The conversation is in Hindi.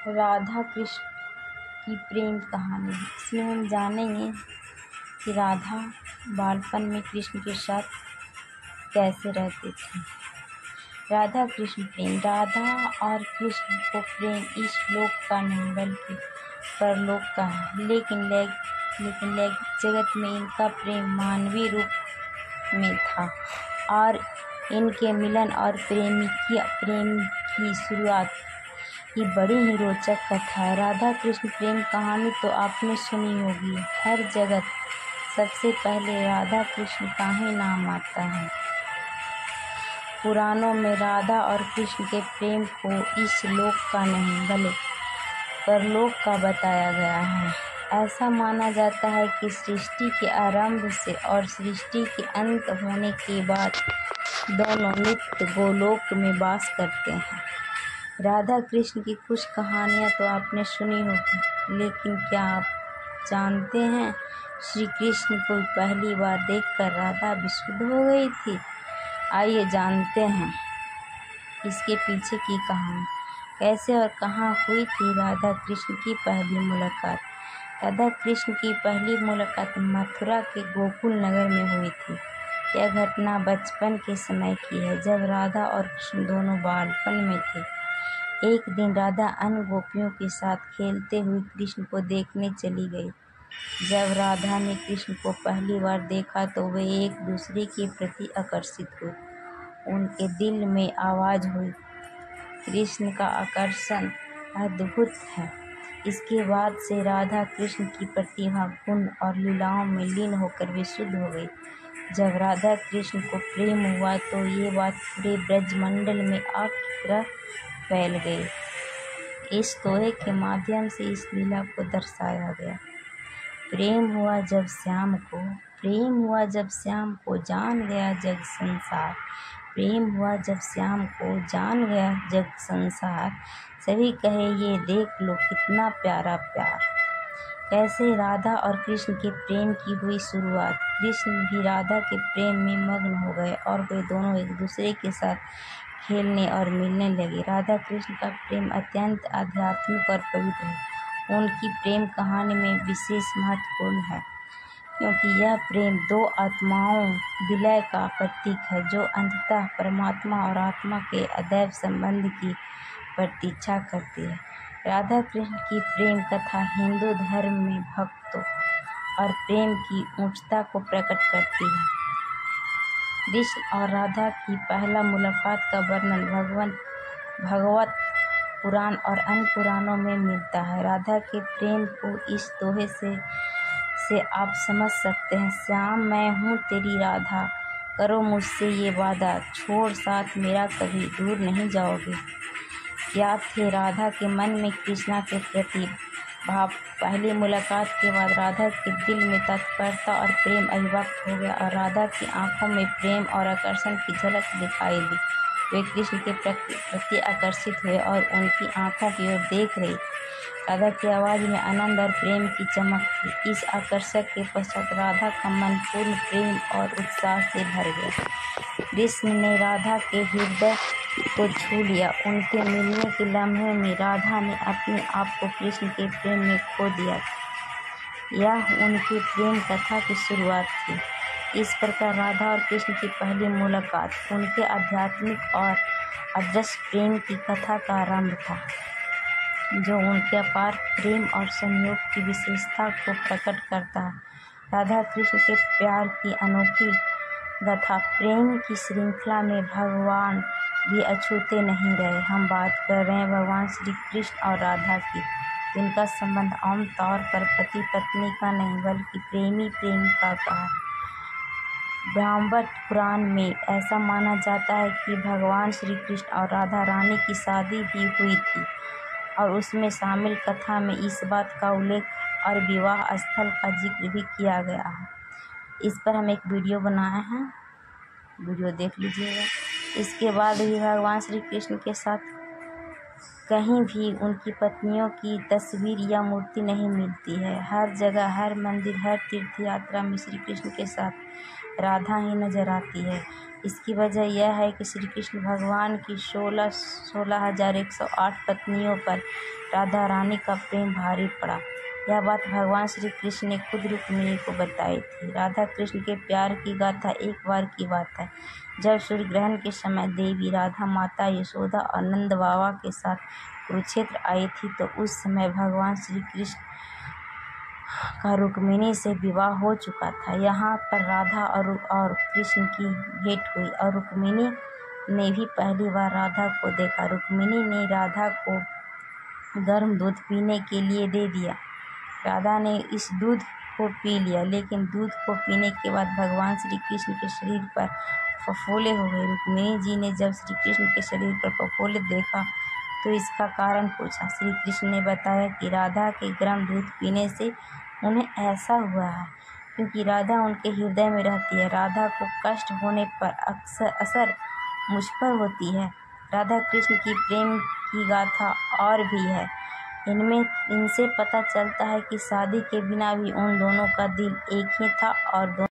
राधा कृष्ण की प्रेम कहानी। इसमें हम जानेंगे कि राधा बालपन में कृष्ण के साथ कैसे रहते थे। राधा कृष्ण प्रेम। राधा और कृष्ण को प्रेम इस लोक का नहीं बल्कि परलोक का है। लेकिन जगत में इनका प्रेम मानवीय रूप में था और इनके मिलन और प्रेम की शुरुआत की बड़ी ही रोचक कथा है। राधा कृष्ण प्रेम कहानी तो आपने सुनी होगी हर जगत। सबसे पहले राधा कृष्ण का ही नाम आता है। पुराणों में राधा और कृष्ण के प्रेम को इस लोक का नहीं बल्कि परलोक का बताया गया है। ऐसा माना जाता है कि सृष्टि के आरंभ से और सृष्टि के अंत होने के बाद दोनों नित्य गोलोक में वास करते हैं। राधा कृष्ण की कुछ कहानियाँ तो आपने सुनी होगी, लेकिन क्या आप जानते हैं श्री कृष्ण को पहली बार देखकर राधा विशुद्ध हो गई थी? आइए जानते हैं इसके पीछे की कहानी। कैसे और कहाँ हुई थी राधा कृष्ण की पहली मुलाकात? राधा कृष्ण की पहली मुलाकात मथुरा के गोकुल नगर में हुई थी। यह घटना बचपन के समय की है, जब राधा और कृष्ण दोनों बालपन में थे। एक दिन राधा अन्य गोपियों के साथ खेलते हुए कृष्ण को देखने चली गई। जब राधा ने कृष्ण को पहली बार देखा तो वे एक दूसरे के प्रति आकर्षित हुए। उनके दिल में आवाज़ हुई, कृष्ण का आकर्षण अद्भुत है। इसके बाद से राधा कृष्ण की प्रतिभा, गुण और लीलाओं में लीन होकर विशुद्ध हो गई। जब राधा कृष्ण को प्रेम हुआ तो ये बात पूरे ब्रजमंडल में आग की तरह फैल गई। इस दोहे के माध्यम से इस लीला को दर्शाया गया। प्रेम हुआ जब श्याम को जान गया जग संसार। प्रेम हुआ जब श्याम को जान गया जग संसार। सभी कहे ये देख लो कितना प्यारा प्यार। कैसे राधा और कृष्ण के प्रेम की हुई शुरुआत। कृष्ण भी राधा के प्रेम में मग्न हो गए और वे दोनों एक दूसरे के साथ खेलने और मिलने लगे। राधा कृष्ण का प्रेम अत्यंत आध्यात्मिक और पवित्र है। उनकी प्रेम कहानी में विशेष महत्वपूर्ण है क्योंकि यह प्रेम दो आत्माओं विलय का प्रतीक है, जो अंततः परमात्मा और आत्मा के अदैव संबंध की प्रतीक्षा करती है। राधा कृष्ण की प्रेम कथा हिंदू धर्म में भक्तों और प्रेम की ऊंचता को प्रकट करती है। कृष्ण और राधा की पहला मुलाकात का वर्णन भगवत पुराण और अन्य पुराणों में मिलता है। राधा के प्रेम को इस दोहे से आप समझ सकते हैं। श्याम मैं हूँ तेरी राधा, करो मुझसे ये वादा, छोड़ साथ मेरा कभी दूर नहीं जाओगे। क्या थे राधा के मन में कृष्णा के प्रति भाव। पहली मुलाकात के बाद राधा के दिल में तत्परता और प्रेम अभिव्यक्त हो गया और राधा की आंखों में प्रेम और आकर्षण की झलक दिखाई दी। वे कृष्ण के प्रति आकर्षित हुए और उनकी आंखों की ओर देख रही। राधा की आवाज़ में आनंद और प्रेम की चमक थी। इस आकर्षण के पश्चात राधा का मन पूर्ण प्रेम और उत्साह से भर गया। कृष्ण ने राधा के हृदय को छू लिया। उनके मिलने के लम्हे में राधा ने अपने आप को कृष्ण के प्रेम में खो दिया। यह उनकी प्रेम कथा की शुरुआत थी। इस प्रकार राधा और कृष्ण की पहली मुलाकात उनके आध्यात्मिक और अदृश्य प्रेम की कथा का आरंभ था, जो उनके अपार प्रेम और संयोग की विशेषता को प्रकट करता है। राधा कृष्ण के प्यार की अनोखी गाथा। प्रेम की श्रृंखला में भगवान भी अछूते नहीं रहे। हम बात कर रहे हैं भगवान श्री कृष्ण और राधा की, जिनका संबंध आमतौर पर पति पत्नी का नहीं बल्कि प्रेमी प्रेमिका का है। ब्रह्मांड पुराण में ऐसा माना जाता है कि भगवान श्री कृष्ण और राधा रानी की शादी भी हुई थी और उसमें शामिल कथा में इस बात का उल्लेख और विवाह स्थल का जिक्र भी किया गया है। इस पर हम एक वीडियो बनाए हैं, वीडियो देख लीजिएगा। इसके बाद भी भगवान श्री कृष्ण के साथ कहीं भी उनकी पत्नियों की तस्वीर या मूर्ति नहीं मिलती है। हर जगह, हर मंदिर, हर तीर्थ यात्रा में श्री कृष्ण के साथ राधा ही नजर आती है। इसकी वजह यह है कि श्री कृष्ण भगवान की 16,108 पत्नियों पर राधा रानी का प्रेम भारी पड़ा। यह बात भगवान श्री कृष्ण ने खुद रुक्मिणी को बताई थी। राधा कृष्ण के प्यार की गाथा एक बार की बात है, जब सूर्य ग्रहण के समय देवी राधा माता यशोदा और नंद बाबा के साथ कुरुक्षेत्र आई थी, तो उस समय भगवान श्री कृष्ण का रुक्मिणी से विवाह हो चुका था। यहाँ पर राधा और कृष्ण की भेंट हुई और रुक्मिणी ने भी पहली बार राधा को देखा। रुक्मिणी ने राधा को गर्म दूध पीने के लिए दे दिया। राधा ने इस दूध को पी लिया, लेकिन दूध को पीने के बाद भगवान श्री कृष्ण के शरीर पर फफोले हो गए। रुक्मिणी जी ने जब श्री कृष्ण के शरीर पर फफोले देखा तो इसका कारण पूछा। श्री कृष्ण ने बताया कि राधा के गर्म दूध पीने से उन्हें ऐसा हुआ है, क्योंकि राधा उनके हृदय में रहती है। राधा को कष्ट होने पर अक्सर असर मुझ पर होती है। राधा कृष्ण की प्रेम की गाथा और भी है। इनसे पता चलता है कि शादी के बिना भी उन दोनों का दिल एक ही था और